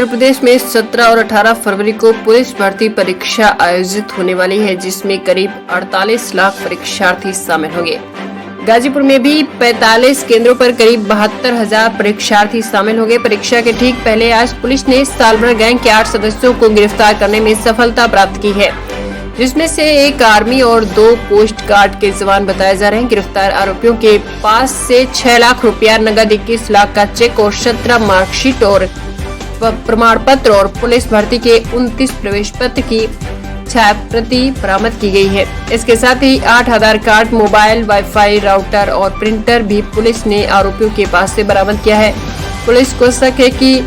उत्तर प्रदेश में 17 और 18 फरवरी को पुलिस भर्ती परीक्षा आयोजित होने वाली है, जिसमें करीब 48 लाख परीक्षार्थी शामिल होंगे। गाजीपुर में भी 45 केंद्रों पर करीब 72,000 परीक्षार्थी शामिल होंगे। परीक्षा के ठीक पहले आज पुलिस ने सालभर गैंग के 8 सदस्यों को गिरफ्तार करने में सफलता प्राप्त की है, जिसमें से एक आर्मी और 2 पोस्ट गार्ड के जवान बताए जा रहे हैं। गिरफ्तार आरोपियों के पास से 6 लाख रुपया नगद, 21 लाख का चेक और 17 मार्कशीट और प्रमाण पत्र और पुलिस भर्ती के 29 प्रवेश पत्र की छायाप्रति बरामद की गई है। इसके साथ ही 8 आधार कार्ड, मोबाइल, वाईफाई, राउटर और प्रिंटर भी पुलिस ने आरोपियों के पास से बरामद किया है। पुलिस को शक है कि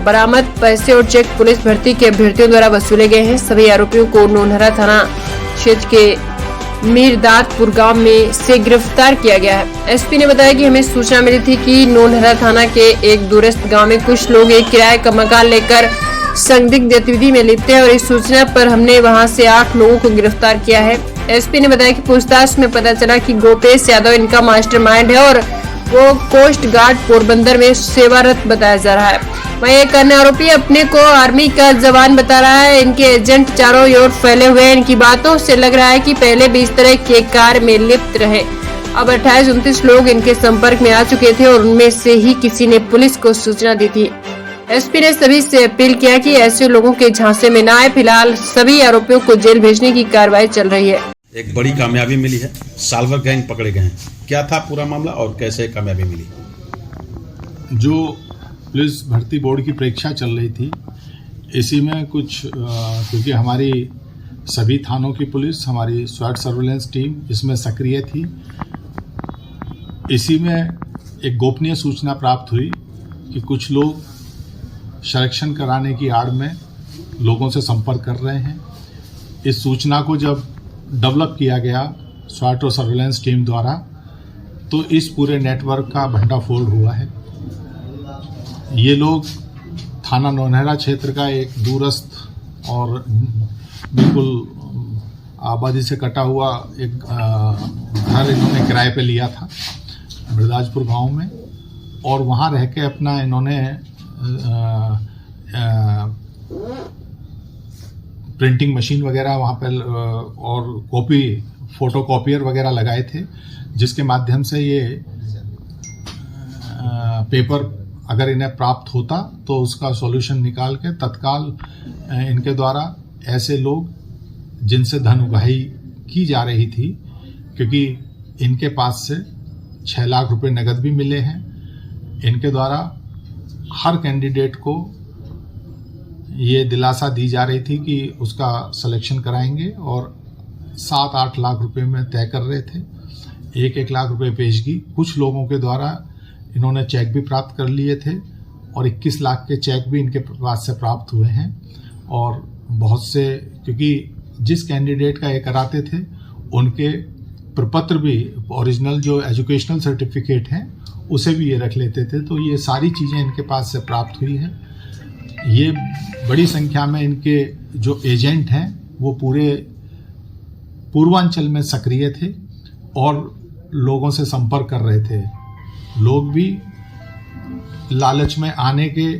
बरामद पैसे और चेक पुलिस भर्ती के अभ्यर्थियों द्वारा वसूले गए हैं। सभी आरोपियों को नोनहरा थाना क्षेत्र के मीरदातपुर गांव में से गिरफ्तार किया गया है। एसपी ने बताया कि हमें सूचना मिली थी कि नोनहरा थाना के एक दूरस्थ गांव में कुछ लोग एक किराए का मकान लेकर संदिग्ध गतिविधि में लिप्त हैं और इस सूचना पर हमने वहां से 8 लोगों को गिरफ्तार किया है। एसपी ने बताया कि पूछताछ में पता चला कि गोपेश यादव इनका मास्टरमाइंड है और वो कोस्ट गार्ड पोरबंदर में सेवारत बताया जा रहा है। वहीं एक अन्य आरोपी अपने को आर्मी का जवान बता रहा है। इनके एजेंट चारों ओर फैले हुए हैं। इनकी बातों से लग रहा है कि पहले भी इस तरह के कार्य में लिप्त रहे। अब 28-29 लोग इनके संपर्क में आ चुके थे और उनमें से ही किसी ने पुलिस को सूचना दी थी। एसपी ने सभी से अपील किया कि ऐसे लोगों के झांसे में न आए। फिलहाल सभी आरोपियों को जेल भेजने की कार्रवाई चल रही है। एक बड़ी कामयाबी मिली है, सालभर गैंग पकड़े गए हैं। क्या था पूरा मामला और कैसे कामयाबी मिली? जो पुलिस भर्ती बोर्ड की परीक्षा चल रही थी, इसी में कुछ क्योंकि हमारी सभी थानों की पुलिस, हमारी स्वाट सर्वेलेंस टीम इसमें सक्रिय थी। इसी में एक गोपनीय सूचना प्राप्त हुई कि कुछ लोग सिलेक्शन कराने की आड़ में लोगों से संपर्क कर रहे हैं। इस सूचना को जब डेवलप किया गया स्वाट और सर्वेलेंस टीम द्वारा, तो इस पूरे नेटवर्क का भंडाफोड़ हुआ है। ये लोग थाना नौनहरा क्षेत्र का एक दूरस्थ और बिल्कुल आबादी से कटा हुआ एक घर इन्होंने किराए पे लिया था मीरदातपुर गांव में, और वहाँ रह के अपना इन्होंने प्रिंटिंग मशीन वगैरह वहाँ पे और फोटो कॉपियर वगैरह लगाए थे, जिसके माध्यम से ये पेपर अगर इन्हें प्राप्त होता तो उसका सॉल्यूशन निकाल के तत्काल इनके द्वारा ऐसे लोग जिनसे धन उगाही की जा रही थी, क्योंकि इनके पास से 6 लाख रुपए नगद भी मिले हैं, इनके द्वारा हर कैंडिडेट को ये दिलासा दी जा रही थी कि उसका सिलेक्शन कराएंगे और 7-8 लाख रुपए में तय कर रहे थे। 1-1 लाख रुपए पेशगी कुछ लोगों के द्वारा इन्होंने चेक भी प्राप्त कर लिए थे और 21 लाख के चेक भी इनके पास से प्राप्त हुए हैं। और बहुत से, क्योंकि जिस कैंडिडेट का ये कराते थे उनके प्रपत्र भी, ओरिजिनल जो एजुकेशनल सर्टिफिकेट हैं उसे भी ये रख लेते थे, तो ये सारी चीज़ें इनके पास से प्राप्त हुई हैं। ये बड़ी संख्या में इनके जो एजेंट हैं वो पूरे पूर्वांचल में सक्रिय थे और लोगों से संपर्क कर रहे थे। लोग भी लालच में आने के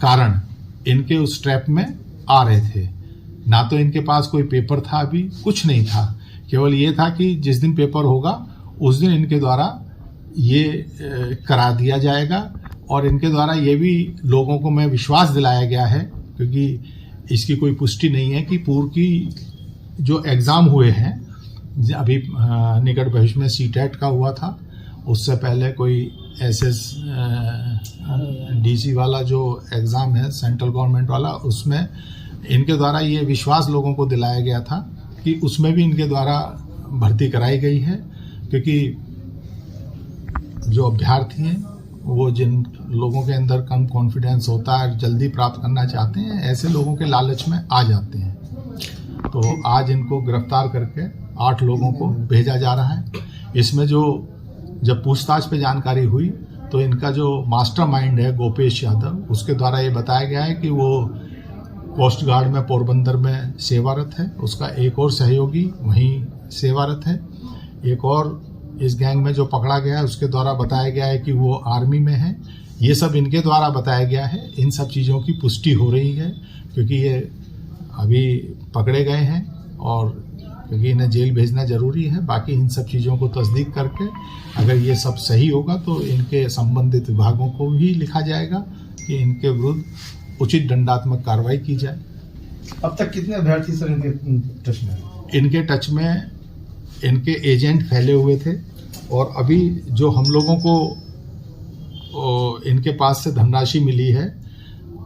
कारण इनके उस ट्रैप में आ रहे थे। ना तो इनके पास कोई पेपर था, अभी कुछ नहीं था, केवल ये था कि जिस दिन पेपर होगा उस दिन इनके द्वारा ये करा दिया जाएगा। और इनके द्वारा ये भी लोगों को मैं विश्वास दिलाया गया है, क्योंकि इसकी कोई पुष्टि नहीं है कि पूर्व की जो एग्ज़ाम हुए हैं, अभी निकट भविष्य में सीटेट का हुआ था, उससे पहले कोई डीसी वाला जो एग्ज़ाम है सेंट्रल गवर्नमेंट वाला, उसमें इनके द्वारा ये विश्वास लोगों को दिलाया गया था कि उसमें भी इनके द्वारा भर्ती कराई गई है। क्योंकि जो अभ्यर्थी हैं वो जिन लोगों के अंदर कम कॉन्फिडेंस होता है, जल्दी प्राप्त करना चाहते हैं, ऐसे लोगों के लालच में आ जाते हैं। तो आज इनको गिरफ्तार करके 8 लोगों को भेजा जा रहा है। इसमें जब पूछताछ पे जानकारी हुई तो इनका जो मास्टरमाइंड है गोपेश यादव, उसके द्वारा ये बताया गया है कि वो कोस्ट गार्ड में पोरबंदर में सेवारत है, उसका एक और सहयोगी वहीं सेवारत है। एक और इस गैंग में जो पकड़ा गया है उसके द्वारा बताया गया है कि वो आर्मी में है। ये सब इनके द्वारा बताया गया है। इन सब चीज़ों की पुष्टि हो रही है क्योंकि ये अभी पकड़े गए हैं और क्योंकि इन्हें जेल भेजना जरूरी है। बाकी इन सब चीज़ों को तस्दीक करके अगर ये सब सही होगा तो इनके संबंधित विभागों को भी लिखा जाएगा कि इनके विरुद्ध उचित दंडात्मक कार्रवाई की जाए। अब तक कितने अभ्यर्थी सर इनके टच में? इनके टच में इनके एजेंट फैले हुए थे और अभी जो हम लोगों को इनके पास से धनराशि मिली है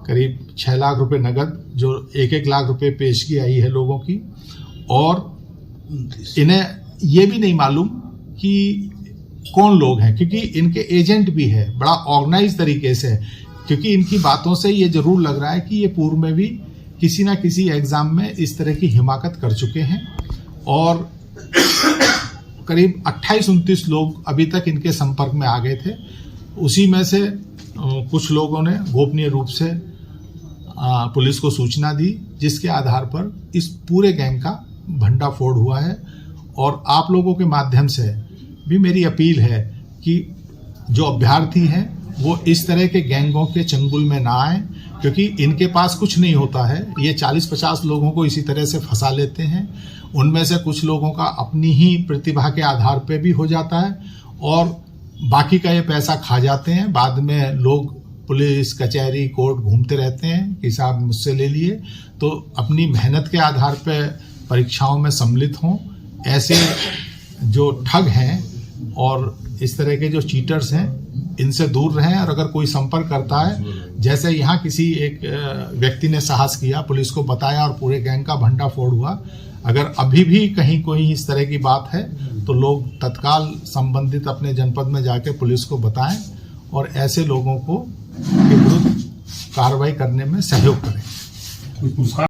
करीब 6 लाख रुपए नगद, जो 1-1 लाख रुपए पेशगी आई है लोगों की, और इन्हें ये भी नहीं मालूम कि कौन लोग हैं क्योंकि इनके एजेंट भी है, बड़ा ऑर्गेनाइज तरीके से, क्योंकि इनकी बातों से ये जरूर लग रहा है कि ये पूर्व में भी किसी ना किसी एग्जाम में इस तरह की हिमाकत कर चुके हैं। और करीब 28-29 लोग अभी तक इनके संपर्क में आ गए थे। उसी में से कुछ लोगों ने गोपनीय रूप से पुलिस को सूचना दी, जिसके आधार पर इस पूरे गैंग का भंडाफोड़ हुआ है। और आप लोगों के माध्यम से भी मेरी अपील है कि जो अभ्यर्थी हैं वो इस तरह के गैंगों के चंगुल में ना आए, क्योंकि इनके पास कुछ नहीं होता है। ये 40-50 लोगों को इसी तरह से फंसा लेते हैं। उनमें से कुछ लोगों का अपनी ही प्रतिभा के आधार पे भी हो जाता है और बाकी का ये पैसा खा जाते हैं। बाद में लोग पुलिस कचहरी कोर्ट घूमते रहते हैं कि साहब मुझसे ले लिए। तो अपनी मेहनत के आधार पे परीक्षाओं में सम्मिलित हों। ऐसे जो ठग हैं और इस तरह के जो चीटर्स हैं इनसे दूर रहें। और अगर कोई संपर्क करता है, जैसे यहाँ किसी एक व्यक्ति ने साहस किया, पुलिस को बताया और पूरे गैंग का भंडाफोड़ हुआ, अगर अभी भी कहीं कोई इस तरह की बात है तो लोग तत्काल संबंधित अपने जनपद में जाके पुलिस को बताएं और ऐसे लोगों को के विरुद्ध कार्रवाई करने में सहयोग करें।